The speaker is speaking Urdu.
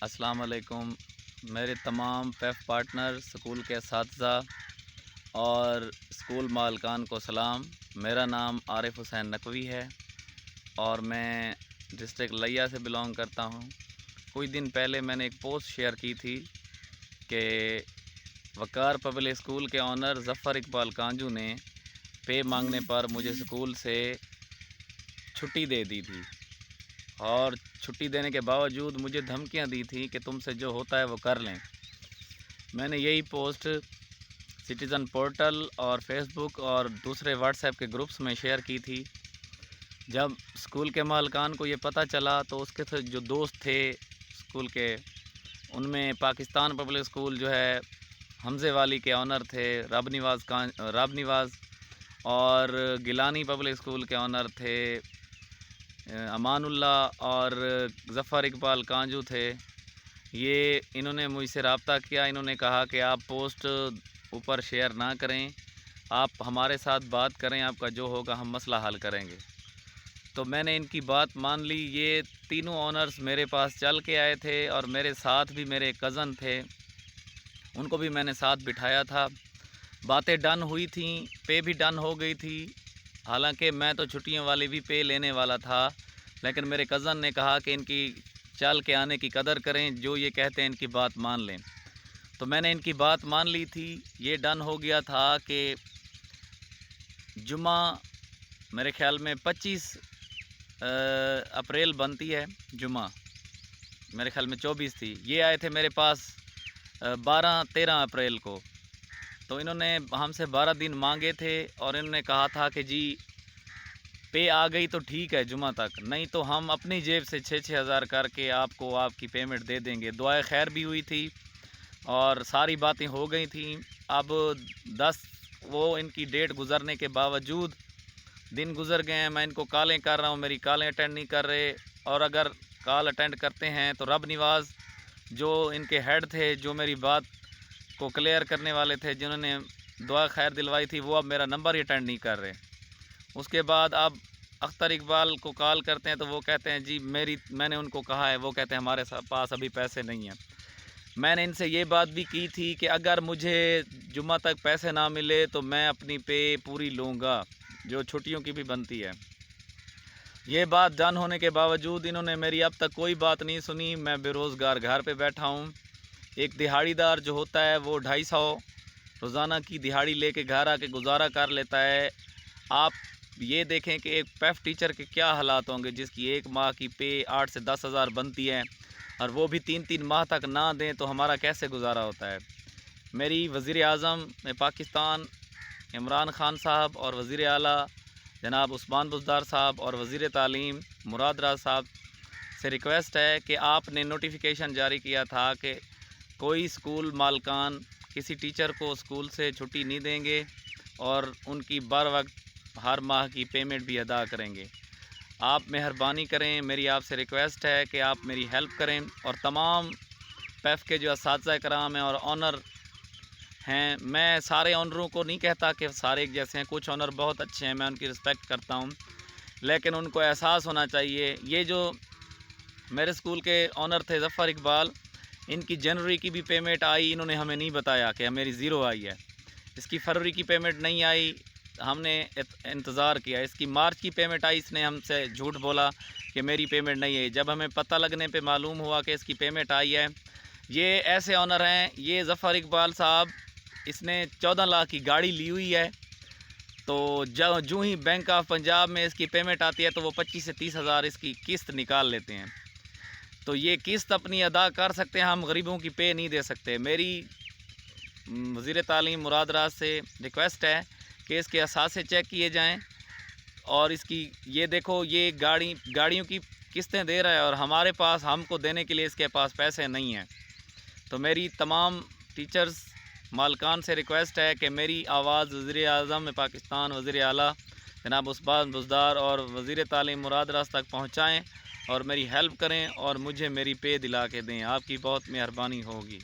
السلام علیکم میرے تمام پیف پارٹنر، سکول کے اساتذہ اور سکول مالکان کو سلام۔ میرا نام عارف حسین نقوی ہے اور میں ڈسٹرکٹ لیا سے بلانگ کرتا ہوں۔ کچھ دن پہلے میں نے ایک پوسٹ شیئر کی تھی کہ وقار پبلک اسکول کے آنر ظفر اقبال کانجو نے پے مانگنے پر مجھے سکول سے چھٹی دے دی تھی، اور چھٹی دینے کے باوجود مجھے دھمکیاں دی تھی کہ تم سے جو ہوتا ہے وہ کر لیں۔ میں نے یہی پوسٹ سٹیزن پورٹل اور فیس بک اور دوسرے واٹس ایپ کے گروپس میں شیئر کی تھی۔ جب اسکول کے مالکان کو یہ پتہ چلا تو اس کے جو دوست تھے اسکول کے، ان میں پاکستان پبلک اسکول جو ہے حمزے والی کے آنر تھے رب نواز، اور گیلانی پبلک اسکول کے آنر تھے امان اللہ، اور ظفر اقبال کانجو تھے۔ انہوں نے مجھ سے رابطہ کیا۔ انہوں نے کہا کہ آپ پوسٹ اوپر شیئر نہ کریں، آپ ہمارے ساتھ بات کریں، آپ کا جو ہوگا ہم مسئلہ حل کریں گے۔ تو میں نے ان کی بات مان لی۔ یہ تینوں آنرز میرے پاس چل کے آئے تھے، اور میرے ساتھ بھی میرے کزن تھے، ان کو بھی میں نے ساتھ بٹھایا تھا۔ باتیں ڈن ہوئی تھیں، پے بھی ڈن ہو گئی تھی۔ حالانکہ میں تو چھٹیوں والی بھی پے لینے والا تھا، لیکن میرے کزن نے کہا کہ ان کی چل کے آنے کی قدر کریں، جو یہ کہتے ہیں ان کی بات مان لیں۔ تو میں نے ان کی بات مان لی تھی۔ یہ ڈن ہو گیا تھا کہ جمعہ میرے خیال میں 25 اپریل بنتی ہے، جمعہ میرے خیال میں 24 تھی۔ یہ آئے تھے میرے پاس 13 اپریل کو۔ تو انہوں نے ہم سے 12 دن مانگے تھے، اور انہوں نے کہا تھا کہ جی پے آ گئی تو ٹھیک ہے جمعہ تک، نہیں تو ہم اپنی جیب سے 6-6 ہزار کر کے آپ کو آپ کی پیمنٹ دے دیں گے۔ دعائے خیر بھی ہوئی تھی اور ساری باتیں ہو گئی تھیں۔ اب وہ ان کی ڈیٹ گزرنے کے باوجود دن گزر گئے ہیں، میں ان کو کالیں کر رہا ہوں، میری کالیں اٹینڈ نہیں کر رہے، اور اگر کال اٹینڈ کرتے ہیں تو رب نواز جو ان کے ہیڈ تھے، جو میری بات کو کلیئر کرنے والے تھے، جنہوں نے دعا خیر دلوائی تھی، وہ اب میرا نمبر ہی اٹینڈ نہیں کر رہے۔ اس کے بعد اب اختر اقبال کو کال کرتے ہیں تو وہ کہتے ہیں جی میں نے ان کو کہا ہے، وہ کہتے ہیں ہمارے پاس ابھی پیسے نہیں ہیں۔ میں نے ان سے یہ بات بھی کی تھی کہ اگر مجھے جمعہ تک پیسے نہ ملے تو میں اپنی پے پوری لوں گا، جو چھٹیوں کی بھی بنتی ہے۔ یہ بات ڈن ہونے کے باوجود انہوں نے میری اب تک کوئی بات نہیں سنی۔ میں بے روزگار گھر پہ بیٹھا ہوں۔ ایک دہاڑی دار جو ہوتا ہے وہ 250 روزانہ کی دہاڑی لے کے گھر آ کے گزارا کر لیتا ہے۔ آپ یہ دیکھیں کہ ایک پیف ٹیچر کے کیا حالات ہوں گے، جس کی ایک ماہ کی پے 8 سے 10 ہزار بنتی ہے، اور وہ بھی 3 ماہ تک نہ دیں تو ہمارا کیسے گزارا ہوتا ہے۔ میری وزیر اعظم پاکستان عمران خان صاحب اور وزیر اعلیٰ جناب عثمان بزدار صاحب اور وزیر تعلیم مراد راز صاحب سے ریکویسٹ ہے کہ آپ نے نوٹیفیکیشن جاری کیا تھا کہ کوئی سکول مالکان کسی ٹیچر کو سکول سے چھٹی نہیں دیں گے، اور ان کی بر وقت ہر ماہ کی پیمنٹ بھی ادا کریں گے۔ آپ مہربانی کریں، میری آپ سے ریکویسٹ ہے کہ آپ میری ہیلپ کریں، اور تمام پیف کے جو اساتذہ کرام ہیں اور آنر ہیں، میں سارے آنروں کو نہیں کہتا کہ سارے ایک جیسے ہیں، کچھ آنر بہت اچھے ہیں، میں ان کی رسپیکٹ کرتا ہوں، لیکن ان کو احساس ہونا چاہیے۔ یہ جو میرے سکول کے آنر تھے ظفر اقبال، ان کی جنوری کی بھی پیمنٹ آئی، انہوں نے ہمیں نہیں بتایا کہ میری 0 آئی ہے۔ اس کی فروری کی پیمنٹ نہیں آئی، ہم نے انتظار کیا۔ اس کی مارچ کی پیمنٹ آئی، اس نے ہم سے جھوٹ بولا کہ میری پیمنٹ نہیں آئی۔ جب ہمیں پتہ لگنے پہ معلوم ہوا کہ اس کی پیمنٹ آئی ہے۔ یہ ایسے آنر ہیں، یہ ظفر اقبال صاحب، اس نے 14 لاکھ کی گاڑی لی ہوئی ہے، تو جو ہی بینک آف پنجاب میں اس کی پیمنٹ آتی ہے تو وہ 25 سے 30 ہزار اس کی قسط نکال لیتے ہیں۔ تو یہ قسط اپنی ادا کر سکتے ہیں، ہم غریبوں کی پے نہیں دے سکتے۔ میری وزیر تعلیم مراد راز سے ریکویسٹ ہے کہ اس کے اثاثے چیک کیے جائیں، اور اس کی یہ دیکھو، یہ گاڑیوں کی قسطیں دے رہا ہے، اور ہمارے پاس ہم کو دینے کے لیے اس کے پاس پیسے نہیں ہیں۔ تو میری تمام ٹیچرز مالکان سے ریکویسٹ ہے کہ میری آواز وزیر اعظم پاکستان وزیر اعلیٰ جناب عثمان بزدار اور وزیر تعلیم مراد راز تک پہنچائیں، اور میری ہیلپ کریں، اور مجھے میری پے دلا کے دیں۔ آپ کی بہت مہربانی ہوگی۔